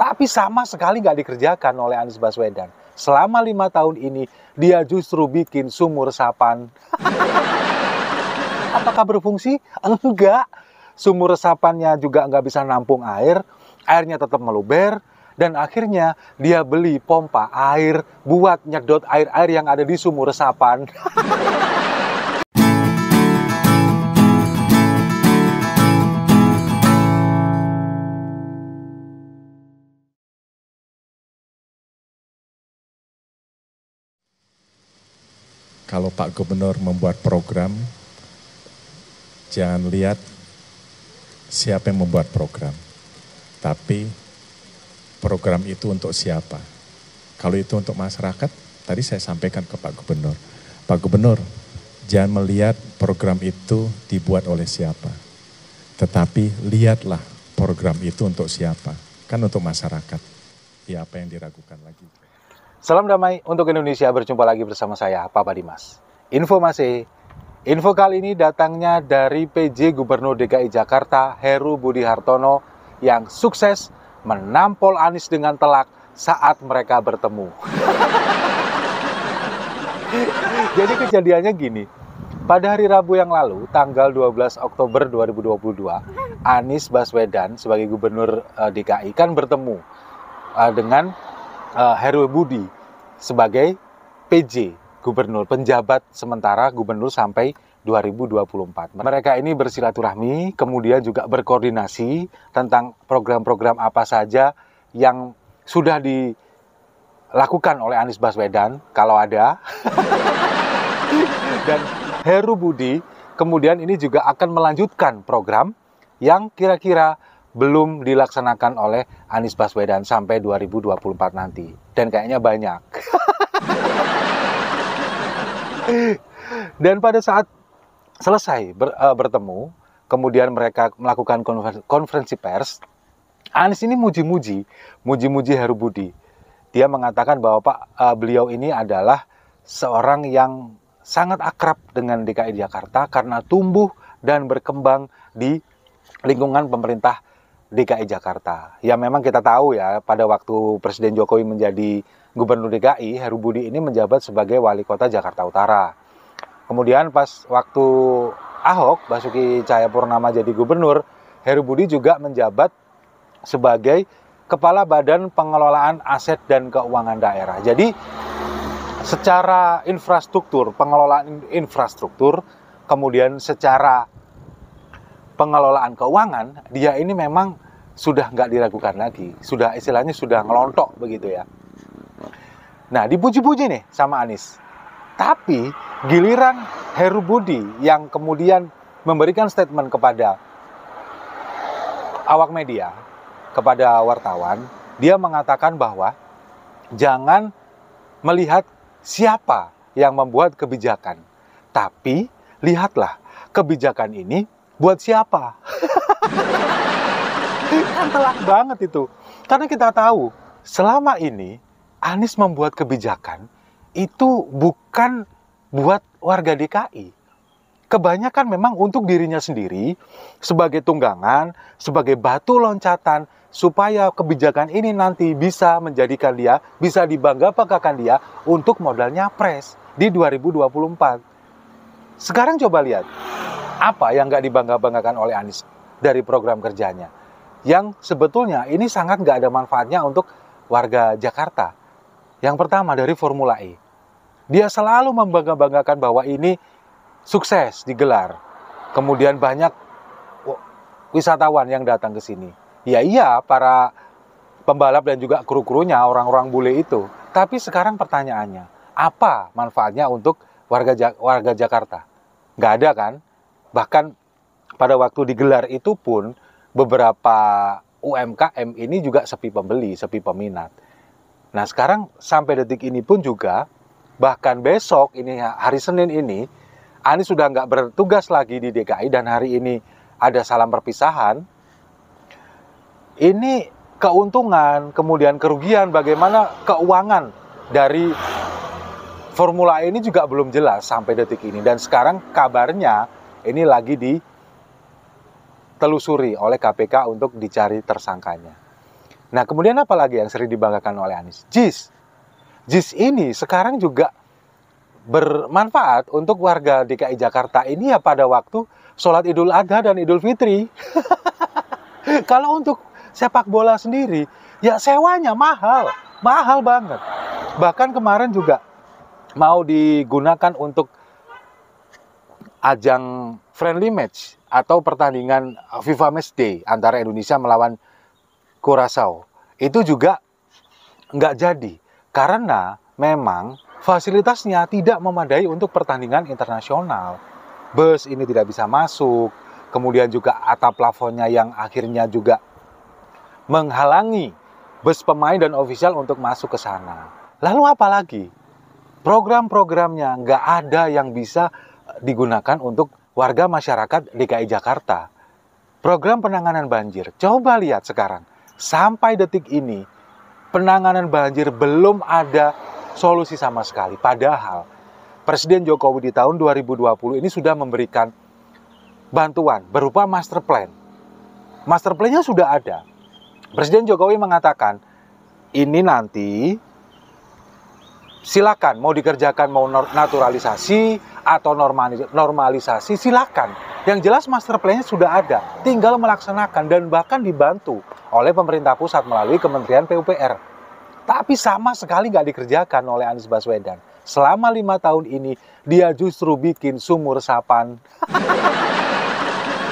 Tapi sama sekali nggak dikerjakan oleh Anies Baswedan. Selama 5 tahun ini, dia justru bikin sumur resapan. Apakah berfungsi? Enggak. Sumur resapannya juga nggak bisa nampung air, airnya tetap meluber, dan akhirnya dia beli pompa air buat nyedot air-air yang ada di sumur resapan. Kalau Pak Gubernur membuat program, jangan lihat siapa yang membuat program, tapi program itu untuk siapa. Kalau itu untuk masyarakat, tadi saya sampaikan ke Pak Gubernur. Pak Gubernur, jangan melihat program itu dibuat oleh siapa, tetapi lihatlah program itu untuk siapa. Kan untuk masyarakat. Ya apa yang diragukan lagi. Salam damai untuk Indonesia, berjumpa lagi bersama saya, Papa Dimas. Info kali ini datangnya dari PJ Gubernur DKI Jakarta, Heru Budi Hartono, yang sukses menampol Anies dengan telak saat mereka bertemu. Jadi kejadiannya gini, pada hari Rabu yang lalu, tanggal 12 Oktober 2022, Anies Baswedan sebagai Gubernur DKI kan bertemu dengan Heru Budi sebagai PJ Gubernur, penjabat sementara Gubernur sampai 2024. Mereka ini bersilaturahmi, kemudian juga berkoordinasi tentang program-program apa saja yang sudah dilakukan oleh Anies Baswedan, kalau ada. Dan Heru Budi kemudian ini juga akan melanjutkan program yang kira-kira belum dilaksanakan oleh Anies Baswedan sampai 2024 nanti. Dan kayaknya banyak. Dan pada saat selesai bertemu, kemudian mereka melakukan konferensi pers, Anies ini muji-muji Heru Budi. Dia mengatakan bahwa beliau ini adalah seorang yang sangat akrab dengan DKI Jakarta karena tumbuh dan berkembang di lingkungan pemerintah DKI Jakarta. Ya memang kita tahu ya, pada waktu Presiden Jokowi menjadi Gubernur DKI, Heru Budi ini menjabat sebagai Wali Kota Jakarta Utara. Kemudian pas waktu Ahok, Basuki Cahayapurnama jadi Gubernur, Heru Budi juga menjabat sebagai Kepala Badan Pengelolaan Aset dan Keuangan Daerah. Jadi secara infrastruktur, pengelolaan infrastruktur, kemudian secara pengelolaan keuangan, dia ini memang sudah nggak diragukan lagi. Sudah istilahnya sudah ngelontok begitu ya. Nah, dipuji-puji nih sama Anies. Tapi giliran Heru Budi yang kemudian memberikan statement kepada awak media, kepada wartawan, dia mengatakan bahwa jangan melihat siapa yang membuat kebijakan, tapi lihatlah kebijakan ini buat siapa. Kan telak banget itu. Karena kita tahu, selama ini Anies membuat kebijakan itu bukan buat warga DKI. Kebanyakan memang untuk dirinya sendiri, sebagai tunggangan, sebagai batu loncatan, supaya kebijakan ini nanti bisa menjadikan dia, bisa dibangga-banggakan dia untuk modal nyapres di 2024. Sekarang coba lihat, apa yang nggak dibangga-banggakan oleh Anies dari program kerjanya, yang sebetulnya ini sangat nggak ada manfaatnya untuk warga Jakarta. Yang pertama dari Formula E. Dia selalu membangga-banggakan bahwa ini sukses digelar. Kemudian banyak wisatawan yang datang ke sini. Ya iya, para pembalap dan juga kru-krunya, orang-orang bule itu. Tapi sekarang pertanyaannya, apa manfaatnya untuk warga Jakarta? Nggak ada kan? Bahkan pada waktu digelar itu pun beberapa UMKM ini juga sepi pembeli, sepi peminat. Nah sekarang sampai detik ini pun juga, bahkan besok ini hari Senin ini, Anies sudah nggak bertugas lagi di DKI dan hari ini ada salam perpisahan. Ini keuntungan, kemudian kerugian, bagaimana keuangan dari Formula E ini juga belum jelas sampai detik ini. Dan sekarang kabarnya ini lagi ditelusuri oleh KPK untuk dicari tersangkanya. Nah, kemudian apa lagi yang sering dibanggakan oleh Anies? JIS. JIS ini sekarang juga bermanfaat untuk warga DKI Jakarta ini ya pada waktu sholat Idul Adha dan Idul Fitri. Kalau untuk sepak bola sendiri, ya sewanya mahal, mahal banget. Bahkan kemarin juga mau digunakan untuk ajang friendly match atau pertandingan FIFA Matchday antara Indonesia melawan Curaçao. Itu juga nggak jadi karena memang fasilitasnya tidak memadai untuk pertandingan internasional. Bus ini tidak bisa masuk, kemudian juga atap plafonnya yang akhirnya juga menghalangi bus pemain dan ofisial untuk masuk ke sana. Lalu apa lagi? Program-programnya nggak ada yang bisa digunakan untuk warga masyarakat DKI Jakarta. Program penanganan banjir, coba lihat sekarang. Sampai detik ini, penanganan banjir belum ada solusi sama sekali. Padahal Presiden Jokowi di tahun 2020 ini sudah memberikan bantuan berupa master plan. Master plan-nya sudah ada. Presiden Jokowi mengatakan, ini nanti silakan mau dikerjakan, mau naturalisasi atau normalisasi, silakan. Yang jelas master plan-nya sudah ada, tinggal melaksanakan dan bahkan dibantu oleh pemerintah pusat melalui Kementerian PUPR. Tapi sama sekali nggak dikerjakan oleh Anies Baswedan. Selama 5 tahun ini, dia justru bikin sumur resapan.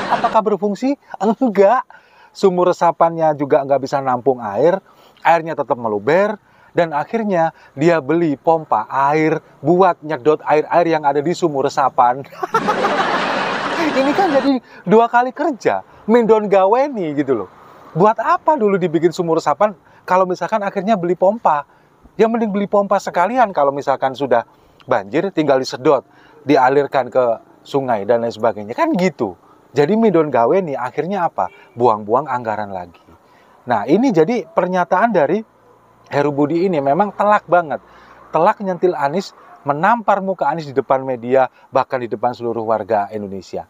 Apakah berfungsi? Enggak. Sumur resapannya juga nggak bisa nampung air, airnya tetap meluber, dan akhirnya dia beli pompa air buat nyedot air-air yang ada di sumur resapan. Ini kan jadi 2 kali kerja, mendon gaweni gitu loh. Buat apa dulu dibikin sumur resapan kalau misalkan akhirnya beli pompa? Ya mending beli pompa sekalian kalau misalkan sudah banjir tinggal disedot, dialirkan ke sungai dan lain sebagainya. Kan gitu. Jadi mendon gaweni akhirnya apa? Buang-buang anggaran lagi. Nah ini jadi pernyataan dari Heru Budi ini memang telak banget. Telak nyentil Anies, menampar muka Anies di depan media, bahkan di depan seluruh warga Indonesia.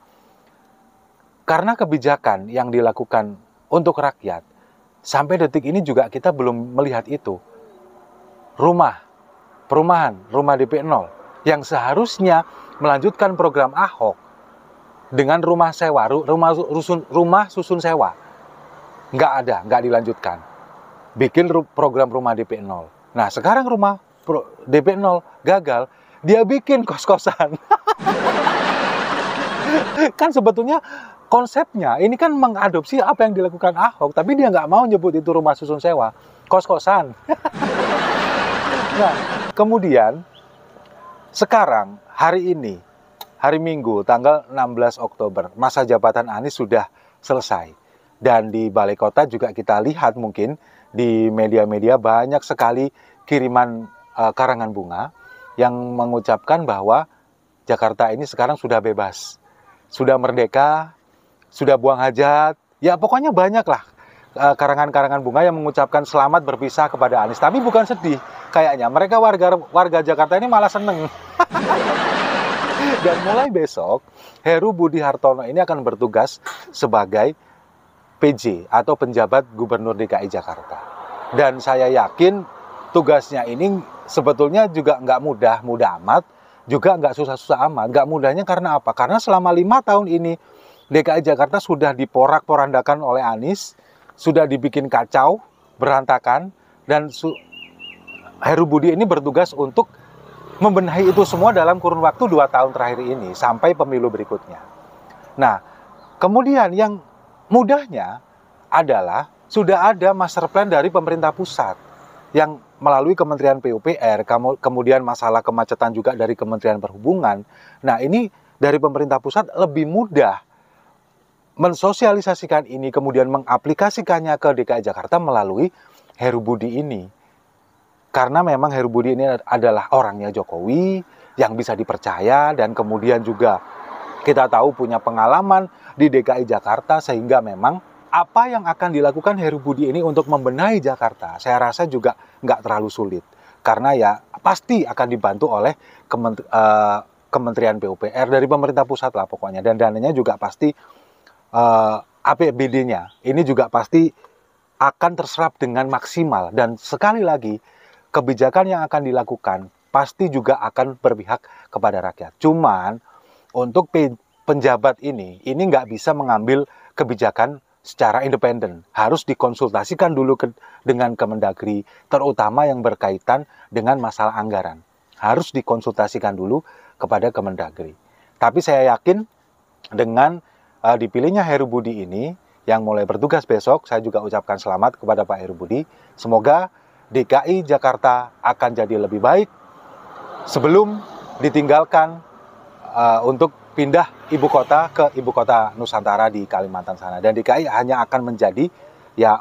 Karena kebijakan yang dilakukan untuk rakyat, sampai detik ini juga kita belum melihat itu. Perumahan, rumah DP 0, yang seharusnya melanjutkan program Ahok dengan rumah sewa, rumah susun sewa. Nggak dilanjutkan. Bikin program rumah DP 0. Nah, sekarang rumah DP 0 gagal, dia bikin kos-kosan. Kan sebetulnya konsepnya ini kan mengadopsi apa yang dilakukan Ahok, tapi dia nggak mau nyebut itu rumah susun sewa, kos-kosan. Nah, kemudian sekarang hari ini, hari Minggu, tanggal 16 Oktober, masa jabatan Anies sudah selesai. Dan di Balai Kota juga kita lihat mungkin di media-media banyak sekali kiriman karangan bunga yang mengucapkan bahwa Jakarta ini sekarang sudah bebas, sudah merdeka, sudah buang hajat, ya pokoknya banyak lah karangan-karangan bunga yang mengucapkan selamat berpisah kepada Anies. Tapi bukan sedih, kayaknya mereka warga Jakarta ini malah seneng. Dan mulai besok, Heru Budi Hartono ini akan bertugas sebagai PJ atau penjabat Gubernur DKI Jakarta. Dan saya yakin tugasnya ini sebetulnya juga nggak mudah amat, juga nggak susah-susah amat. Nggak mudahnya karena apa? Karena selama 5 tahun ini DKI Jakarta sudah diporak-porandakan oleh Anies, sudah dibikin kacau, berantakan, dan Heru Budi ini bertugas untuk membenahi itu semua dalam kurun waktu 2 tahun terakhir ini, sampai pemilu berikutnya. Nah, kemudian yang mudahnya adalah sudah ada master plan dari pemerintah pusat yang melalui Kementerian PUPR, kemudian masalah kemacetan juga dari Kementerian Perhubungan. Nah, ini dari pemerintah pusat lebih mudah mensosialisasikan ini, kemudian mengaplikasikannya ke DKI Jakarta melalui Heru Budi ini. Karena memang Heru Budi ini adalah orangnya Jokowi yang bisa dipercaya, dan kemudian juga kita tahu punya pengalaman di DKI Jakarta, sehingga memang apa yang akan dilakukan Heru Budi ini untuk membenahi Jakarta, saya rasa juga nggak terlalu sulit. Karena ya pasti akan dibantu oleh Kementerian PUPR dari pemerintah pusat lah pokoknya. Dan dananya juga pasti APBD-nya ini juga pasti akan terserap dengan maksimal. Dan sekali lagi, kebijakan yang akan dilakukan pasti juga akan berpihak kepada rakyat. Cuman untuk penjabat ini nggak bisa mengambil kebijakan secara independen. Harus dikonsultasikan dulu dengan Kemendagri, terutama yang berkaitan dengan masalah anggaran. Harus dikonsultasikan dulu kepada Kemendagri. Tapi saya yakin dengan dipilihnya Heru Budi ini, yang mulai bertugas besok, saya juga ucapkan selamat kepada Pak Heru Budi. Semoga DKI Jakarta akan jadi lebih baik sebelum ditinggalkan untuk pindah ibu kota ke ibu kota Nusantara di Kalimantan sana. Dan DKI hanya akan menjadi ya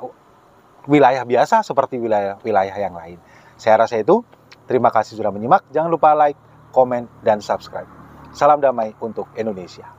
wilayah biasa seperti wilayah yang lain. Saya rasa itu. Terima kasih sudah menyimak. Jangan lupa like, komen, dan subscribe. Salam damai untuk Indonesia.